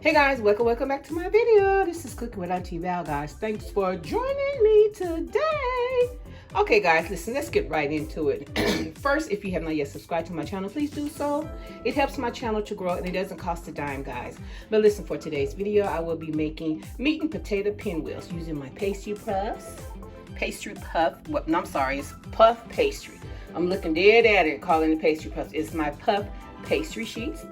Hey guys, welcome back to my video. This is Cooking with Auntie Val, guys. Thanks for joining me today. Okay guys, listen, let's get right into it. First, if you have not yet subscribed to my channel, please do so. It helps my channel to grow and it doesn't cost a dime, guys. But listen, for today's video, I will be making meat and potato pinwheels using my pastry puff. Well, no, I'm sorry, it's puff pastry. I'm looking dead at it, calling it pastry puffs. It's my puff pastry sheets,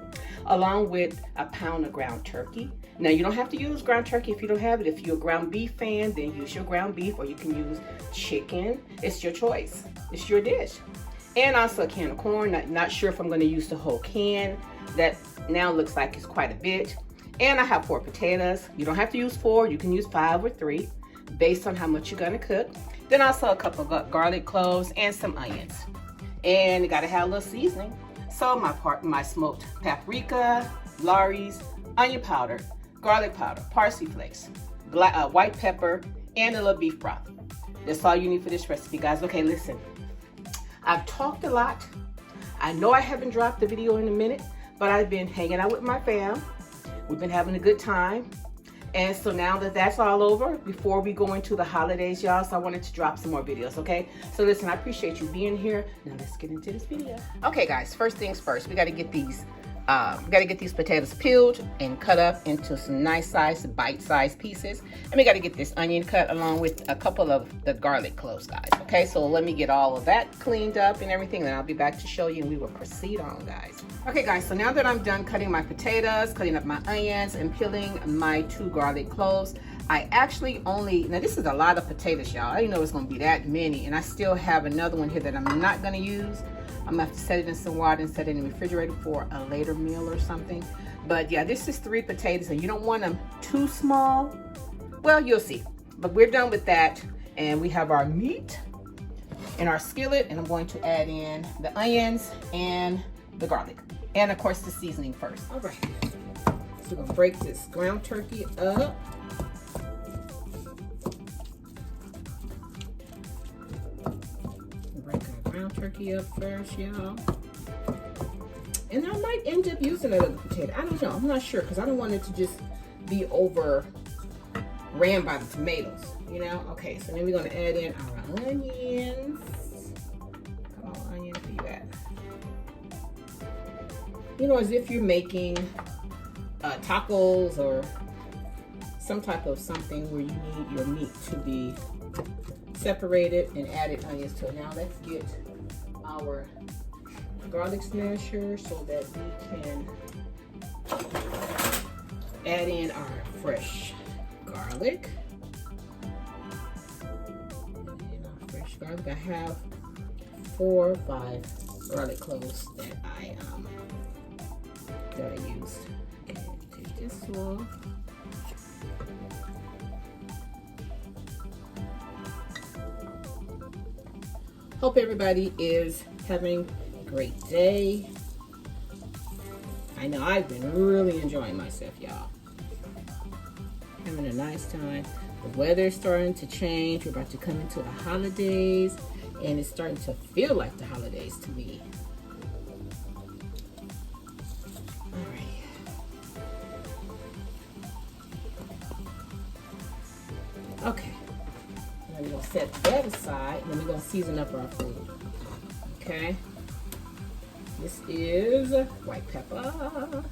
along with a pound of ground turkey. Now, you don't have to use ground turkey if you don't have it. If you're a ground beef fan, then use your ground beef, or you can use chicken. It's your choice. It's your dish. And also a can of corn. Not sure if I'm going to use the whole can. That now looks like it's quite a bit. And I have 4 potatoes. You don't have to use 4. You can use 5 or 3, based on how much you're going to cook. Then also a couple of garlic cloves and some onions. And you got to have a little seasoning. So my smoked paprika, Lawry's, onion powder, garlic powder, parsley flakes, white pepper, and a little beef broth. That's all you need for this recipe, guys. Okay, listen. I've talked a lot. I know I haven't dropped the video in a minute, but I've been hanging out with my fam. We've been having a good time. And so now that that's all over, before we go into the holidays, y'all, so I wanted to drop some more videos, okay? So listen, I appreciate you being here. Now let's get into this video. Okay, guys, first things first, we gotta get these potatoes peeled and cut up into some nice sized, bite-sized pieces. And we gotta get this onion cut along with a couple of the garlic cloves, guys, okay? So let me get all of that cleaned up and everything, and I'll be back to show you, and we will proceed on, guys. Okay, guys, so now that I'm done cutting my potatoes, cutting up my onions, and peeling my 2 garlic cloves, I actually now this is a lot of potatoes, y'all. I didn't know it's gonna be that many, and I still have another one here that I'm not gonna use. I'm gonna have to set it in some water and set it in the refrigerator for a later meal or something. But yeah, this is 3 potatoes, and you don't want them too small. Well, you'll see. But we're done with that, and we have our meat in our skillet, and I'm going to add in the onions and the garlic, and of course the seasoning first. All right, so we're gonna break this ground turkey up. Ground turkey up first, y'all. And I might end up using another potato. I don't know. I'm not sure, because I don't want it to just be overran by the tomatoes, you know? Okay, so then we're going to add in our onions. Come on, onions, where you at? You know, as if you're making tacos or some type of something where you need your meat to be separated, and added onions to it. Now let's get our garlic smasher so that we can add in our fresh garlic. I have 4 or 5 garlic cloves that I used. Okay, take this off. Hope everybody is having a great day. I know I've been really enjoying myself, y'all. Having a nice time. The weather's starting to change. We're about to come into the holidays, and it's starting to feel like the holidays to me. All right. Okay. We're going to set that aside, and then we're going to season up our food. Okay. This is white pepper,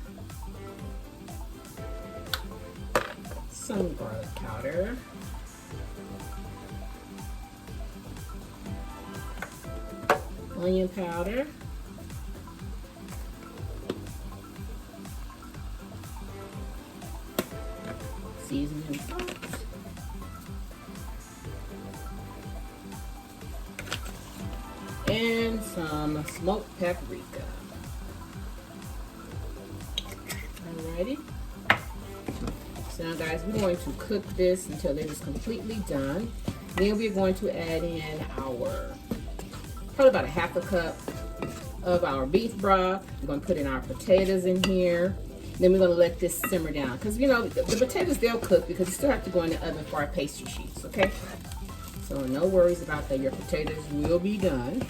some garlic powder, onion powder, seasoning salt, and some smoked paprika. Alrighty. So now, guys, we're going to cook this until it is completely done. Then we're going to add in our, probably about a 1/2 cup of our beef broth. We're going to put in our potatoes in here. Then we're going to let this simmer down, because you know the potatoes, they'll cook because you still have to go in the oven for our pastry sheets. Okay. So no worries about that. Your potatoes will be done.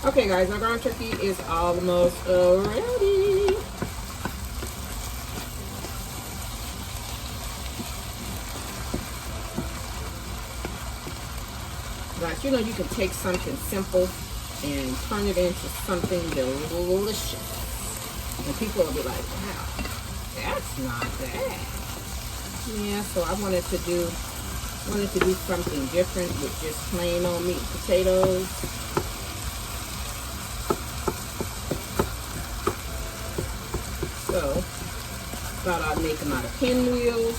Okay guys, our ground turkey is almost ready. Guys, you know you can take something simple and turn it into something delicious. And people will be like, wow, that's not bad. Yeah, so I wanted to do something different with just plain old meat and potatoes. So thought I'd make them out of pinwheels,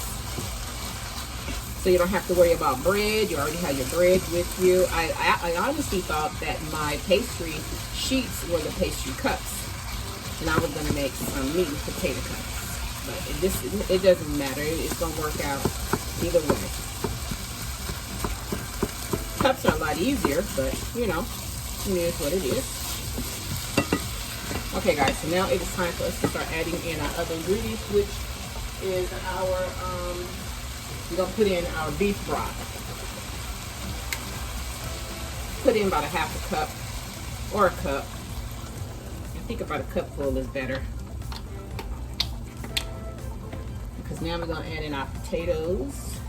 so you don't have to worry about bread. You already have your bread with you. I honestly thought that my pastry sheets were the pastry cups, and I was going to make some meat and potato cups. But it doesn't matter. It's going to work out either way. Cups are a lot easier, but you know, it is what it is. Okay guys, so now it is time for us to start adding in our other ingredients, which is our, we're going to put in our beef broth. Put in about a half a cup or a cup. I think about a cupful is better. Because now we're going to add in our potatoes.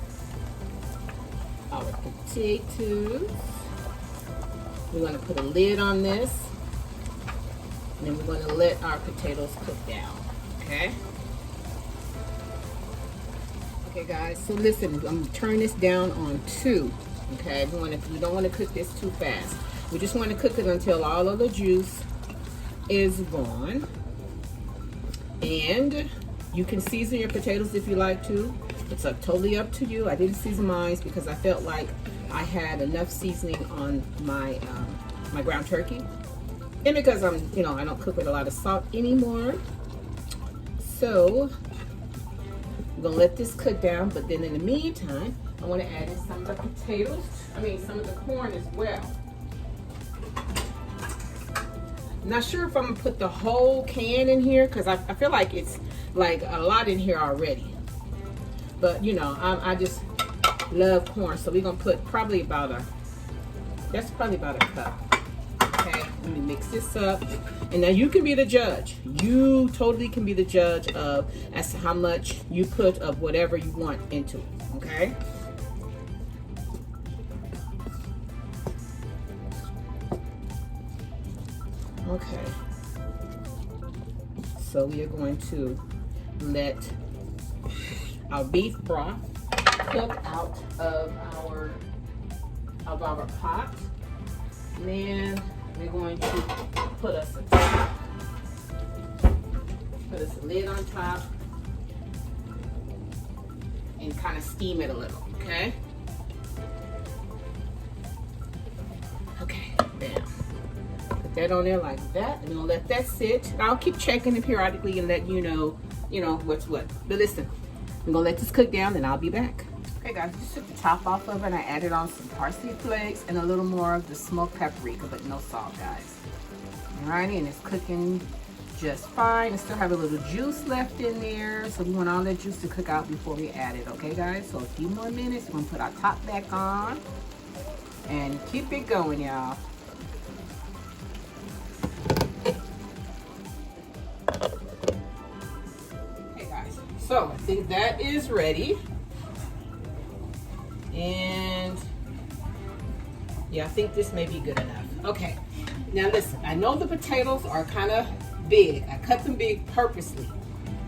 We're going to put a lid on this, and then we're going to let our potatoes cook down. Okay guys, so listen, I'm going to turn this down on 2. Okay, we don't want to cook this too fast. We just want to cook it until all of the juice is gone. And you can season your potatoes if you like to. It's totally up to you. I didn't season mine because I felt like I had enough seasoning on my my ground turkey, and because I don't cook with a lot of salt anymore. So I'm gonna let this cook down. But then in the meantime, I want to add in some of the potatoes. Some of the corn as well. Not sure if I'm gonna put the whole can in here because I feel like it's like a lot in here already. But you know, I just love corn, so we're gonna put probably about a cup. Okay, let me mix this up, and now you can be the judge. You totally can be the judge of as to how much you put of whatever you want into it. Okay. Okay. So we are going to let our beef broth cook out of our pot. And then we're going to put us a lid on top and kind of steam it a little, okay? Okay, bam. Put that on there like that, and we'll let that sit. I'll keep checking it periodically and let you know what's what. But listen, I'm gonna let this cook down and I'll be back. Okay guys, just took the top off of it and I added on some parsley flakes and a little more of the smoked paprika, but no salt, guys. Alrighty, and it's cooking just fine. It still have a little juice left in there, so we want all that juice to cook out before we add it, okay guys? So a few more minutes, we're gonna put our top back on and keep it going, y'all. So I think that is ready. And yeah, I think this may be good enough. Okay, now listen, I know the potatoes are kind of big. I cut them big purposely.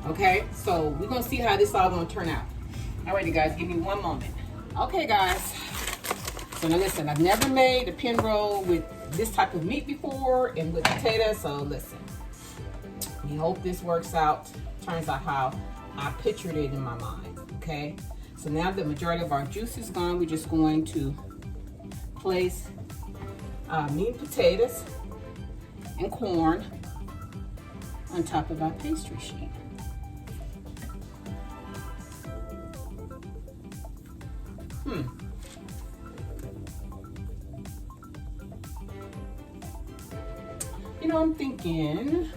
Okay, so we're gonna see how this all gonna turn out. Alrighty guys, give me one moment. Okay guys, so now listen, I've never made a pin roll with this type of meat before and with potatoes, so listen. We hope this works out, turns out how I pictured it in my mind, okay? So now the majority of our juice is gone, we're just going to place meat and potatoes and corn on top of our pastry sheet. You know, I'm thinking,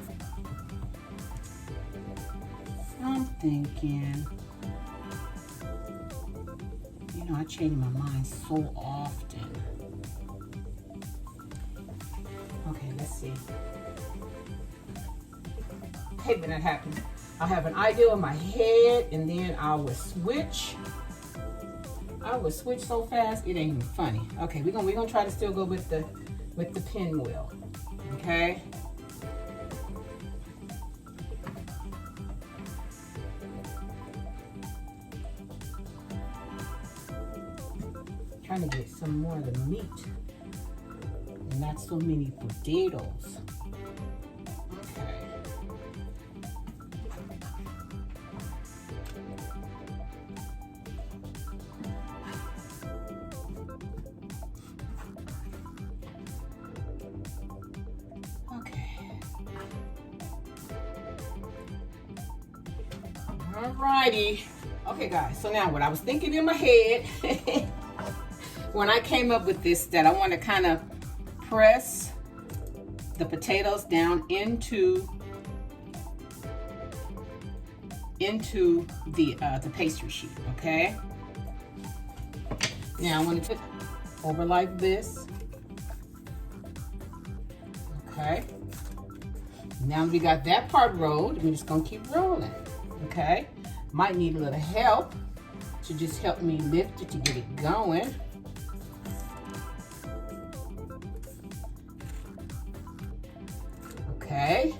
you know, I change my mind so often. Okay, let's see. I hate when that happens. I'll have an idea in my head and then I will switch. I will switch so fast it ain't even funny. Okay, we're gonna try to still go with the pinwheel. Okay. Trying to get some more of the meat and not so many potatoes. Okay. Alrighty. Okay guys, so now what I was thinking in my head when I came up with this, that I want to kind of press the potatoes down into the pastry sheet, okay? Now I want to put over like this. Okay. Now we got that part rolled. We're just gonna keep rolling. Okay. Might need a little help to just help me lift it to get it going. Okay.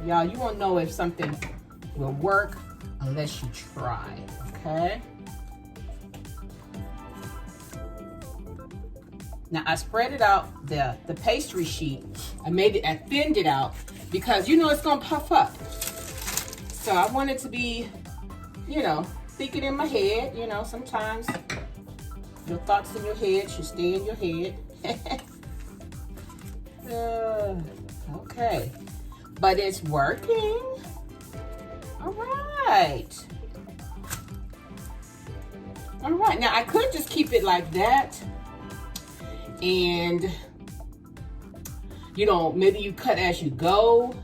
Y'all, you won't know if something will work unless you try. Okay. Now I spread it out, the pastry sheet. I thinned it out because you know it's gonna puff up. So I want it to be, you know, thinking in my head. You know, sometimes your thoughts in your head should stay in your head. Okay, but it's working. All right. All right, now I could just keep it like that. And, you know, maybe you cut as you go.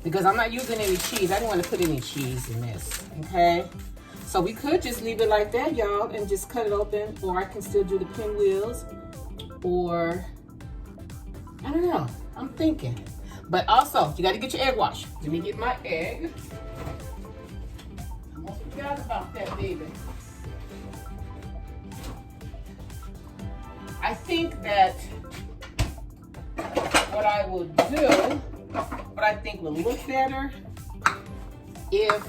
Because I'm not using any cheese. I didn't want to put any cheese in this, okay? So we could just leave it like that, y'all, and just cut it open. Or I can still do the pinwheels. Or, I don't know. I'm thinking. But also, you got to get your egg wash. Let me get my egg. I almost forgot about that, baby. I think that what I will do, what I think will look better, if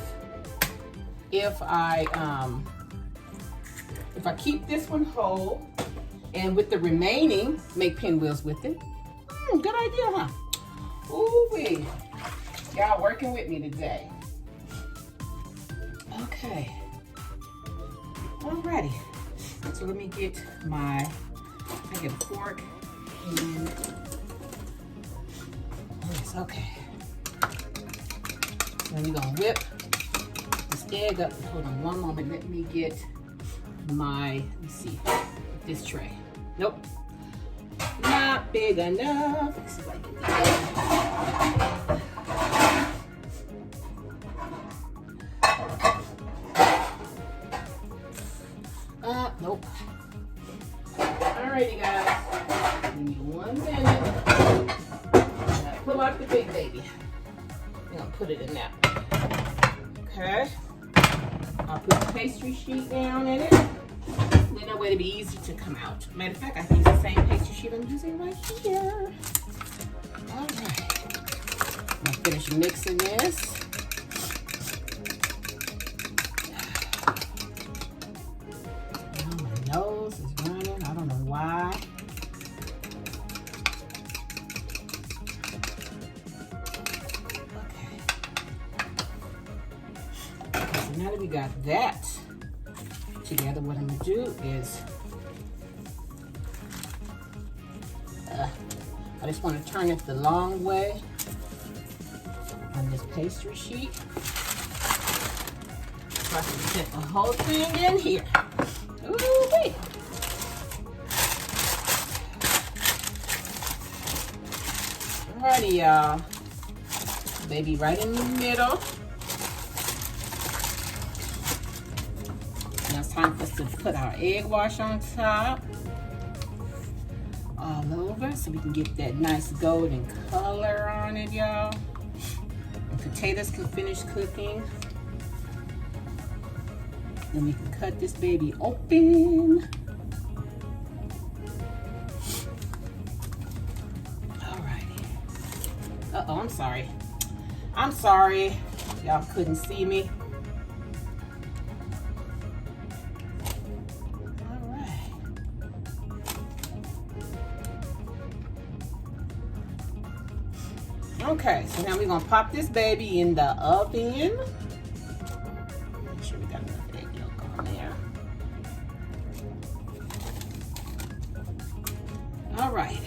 I keep this one whole and with the remaining make pinwheels with it. Good idea, huh? Ooh-wee. Y'all working with me today. Okay. Alrighty. So let me get I get a fork and yes, okay. Then we're gonna whip this egg up. Hold on one moment. Let me get let's see, this tray. Nope. Not big enough. Let's see if I can do that. Nope. Alrighty, guys. Give me 1 minute. Now pull out the big baby. I'm gonna put it in that. Okay. I'll put the pastry sheet down in it. Then that way it'll be easy to come out. Matter of fact, I can use the same pastry sheet I'm using right here. Alright. I'm gonna finish mixing this. My nose is running. I don't know why. Okay. So now that we got that together, what I'm gonna do is I just want to turn it the long way on this pastry sheet so I can fit the whole thing in here. Ooh-wee. Alrighty, y'all. Baby right in the middle. Now it's time for us to put our egg wash on top. all over so we can get that nice golden color on it, y'all. Potatoes can finish cooking. Then we can cut this baby open. Alrighty. Uh-oh, I'm sorry. I'm sorry. Y'all couldn't see me. Alright. Okay, so now we're gonna pop this baby in the oven. Make sure we got enough egg yolk on there. All right.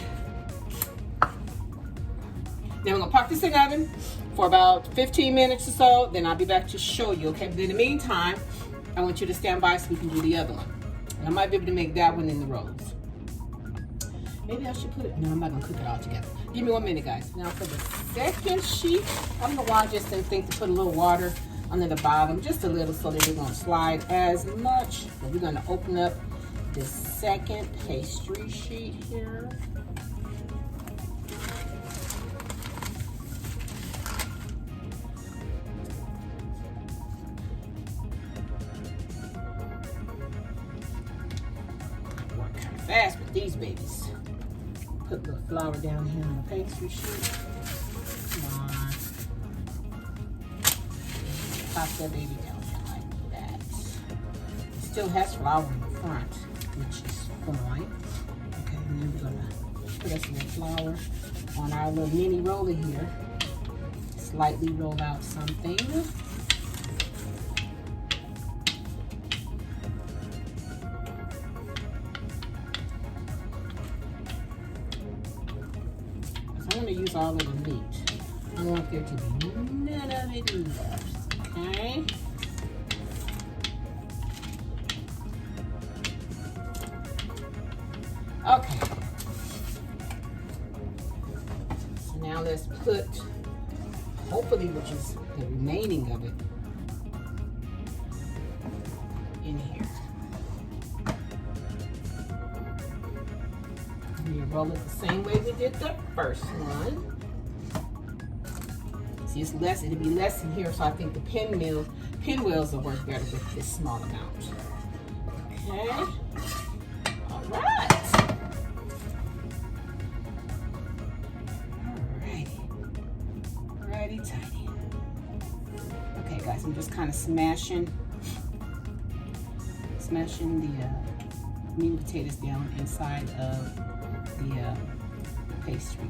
Now we're gonna pop this in the oven for about 15 minutes or so. Then I'll be back to show you, okay? But in the meantime, I want you to stand by so we can do the other one. And I might be able to make that one in the rolls. Maybe I should put it, no, I'm not gonna cook it all together. Give me 1 minute, guys. Now for the second sheet, I don't know why I just didn't think to put a little water under the bottom, just a little, so that it won't slide as much. But we're gonna open up the second pastry sheet here. Work kind of fast with these babies. Put the flour down here on the pastry sheet. Come on. Pop that baby down there like that. It still has flour in the front, which is fine. Okay, and then we're gonna put us some flour on our little mini roller here. Slightly roll out something. I'm going to use all of the meat. I want there to be none of it left, okay? Okay. So now let's put, hopefully, which is the remaining of it, in here. We roll it the same way we did the first one. See, it's less, it'll be less in here, so I think the pinwheels will work better with this small amount. Okay. All right. Alrighty tighty. Okay, guys, I'm just kind of smashing the meat potatoes down inside of the pastry,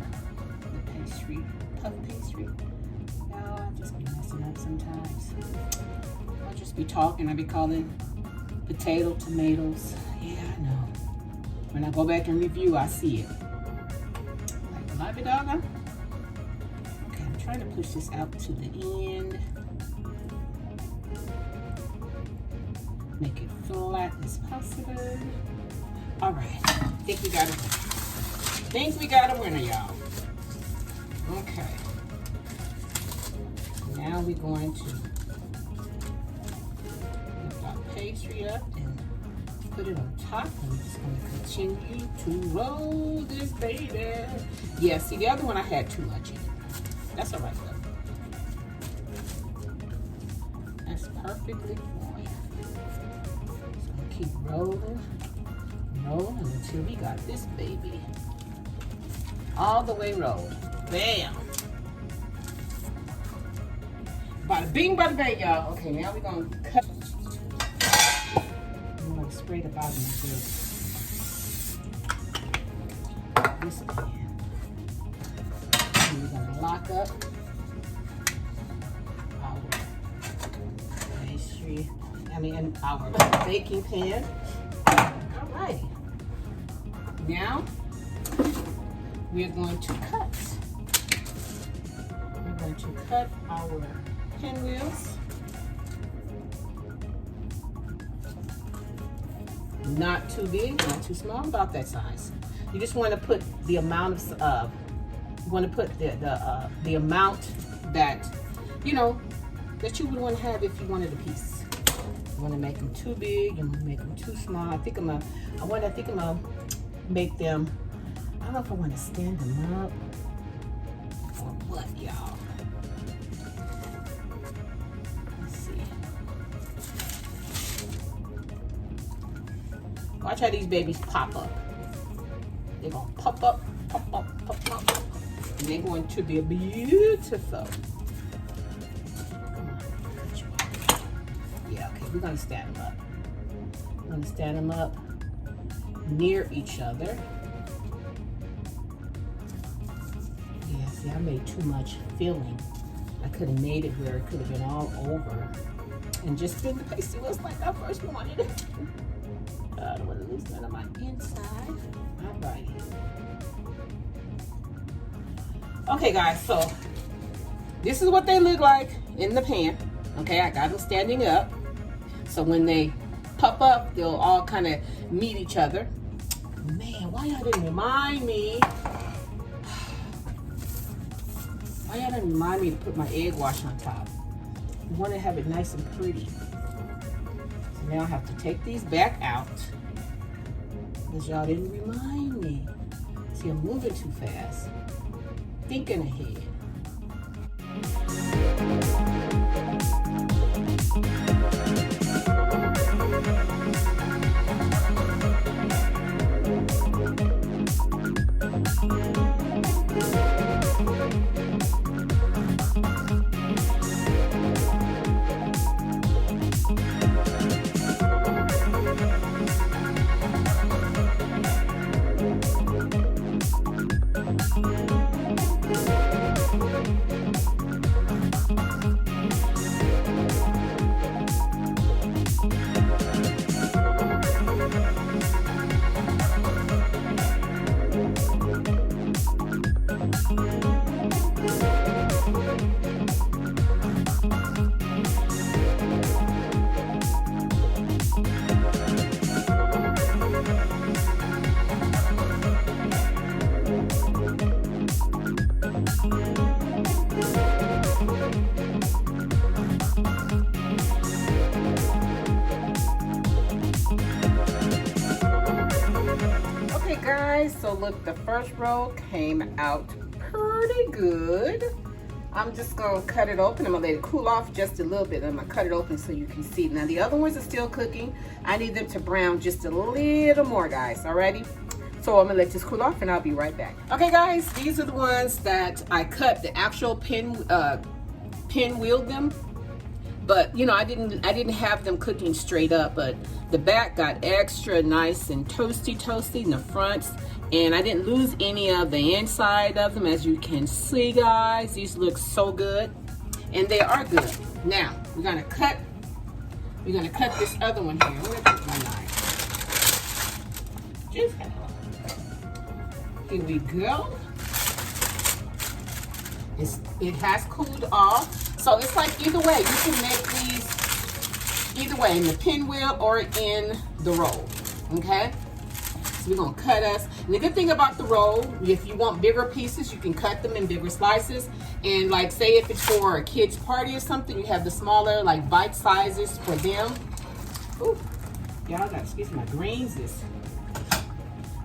puff pastry. No, I'll just be messing up sometimes. I'll just be talking, I'll be calling potato tomatoes. Yeah, I know. When I go back and review, I see it. Like a lot of dog. Okay, I'm trying to push this out to the end. Make it flat as possible. All right, I think we got a winner. Y'all. Okay. Now we're going to lift our pastry up and put it on top. And we're just going to continue to roll this baby. Yeah, see, the other one I had too much in it. That's all right, though. That's perfectly fine. So I'm keep rolling until we got this baby all the way rolled. Bam. Bada bing, bada bang, y'all. Okay, now we're gonna cut. I'm gonna spray the bottom of this pan. And we're gonna lock up our pastry. And our baking pan. All right. Now we're going to cut. We're going to cut our pinwheels. Not too big, not too small, about that size. You just want to put the amount of you want to put the amount that that you would want to have if you wanted a piece. You want to make them too big, you want to make them too small. I think I'm gonna make them I don't know if I want to stand them up or what, y'all. Let's see. Watch how these babies pop up. They're going to pop up, pop up, pop up. And they're going to be beautiful. Yeah, okay, we're going to stand them up. We're going to stand them up near each other. Yeah, see, I made too much filling. I could have made it where it could have been all over and just been the pasty was like I first wanted it. I don't want to lose none of my inside. All right. Okay, guys, so this is what they look like in the pan. Okay, I got them standing up. So when they puff up, they'll all kind of meet each other. Man, why y'all didn't remind me? Why y'all didn't remind me to put my egg wash on top? I want to have it nice and pretty. So now I have to take these back out because y'all didn't remind me. See, I'm moving too fast. Thinking ahead. Guys, so look, the first roll came out pretty good. I'm just gonna cut it open. I'm gonna let it cool off just a little bit. I'm gonna cut it open so you can see. Now the other ones are still cooking. I need them to brown just a little more, guys. Alrighty, so I'm gonna let this cool off and I'll be right back. Okay, guys, these are the ones that I cut. The actual pinwheeled them, but you know, I didn't have them cooking straight up, but the back got extra nice and toasty in the fronts, and I didn't lose any of the inside of them. As you can see, guys, these look so good, and they are good. Now we're gonna cut this other one here. I'm gonna put my knife. Just here we go. It has cooled off. So it's like either way, you can make these either way, in the pinwheel or in the roll, okay? So we're gonna cut us. And the good thing about the roll, if you want bigger pieces, you can cut them in bigger slices. And like say if it's for a kid's party or something, you have the smaller like bite sizes for them. Ooh, y'all got, excuse me, my greens is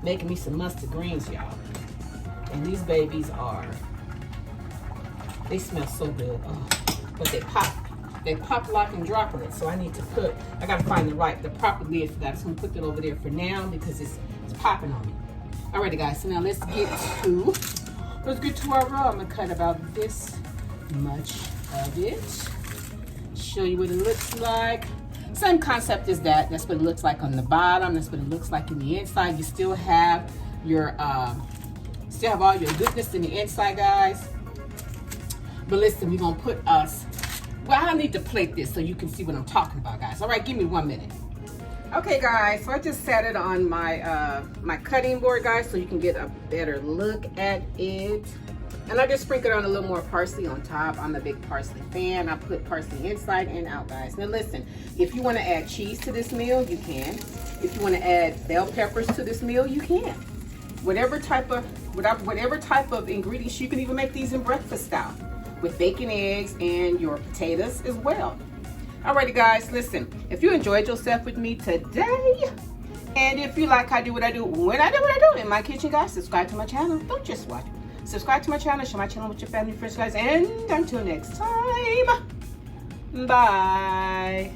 making me some mustard greens, y'all. And these babies they smell so good. Oh, but they pop, lock, and drop on it. So I need to I gotta find the proper lid for that. I'm just gonna put that over there for now because it's popping on me. Alrighty, guys, so now let's get to our roll. I'm gonna cut about this much of it. Show you what it looks like. Same concept as that. That's what it looks like on the bottom. That's what it looks like in the inside. You still have your all your goodness in the inside, guys. But listen, we're gonna put well, I need to plate this so you can see what I'm talking about, guys. All right, give me 1 minute. Okay, guys, so I just sat it on my my cutting board, guys, so you can get a better look at it. And I just sprinkled on a little more parsley on top. I'm a big parsley fan. I put parsley inside and out, guys. Now listen, if you want to add cheese to this meal, you can. If you want to add bell peppers to this meal, you can. Whatever type of ingredients, you can even make these in breakfast style with bacon, eggs, and your potatoes as well. Alrighty, guys, listen, if you enjoyed yourself with me today And if you like how I do what I do when I do what I do in my kitchen, guys, subscribe to my channel. Don't just watch me. Subscribe to my channel, share my channel with your family, friends, guys. And until next time, bye.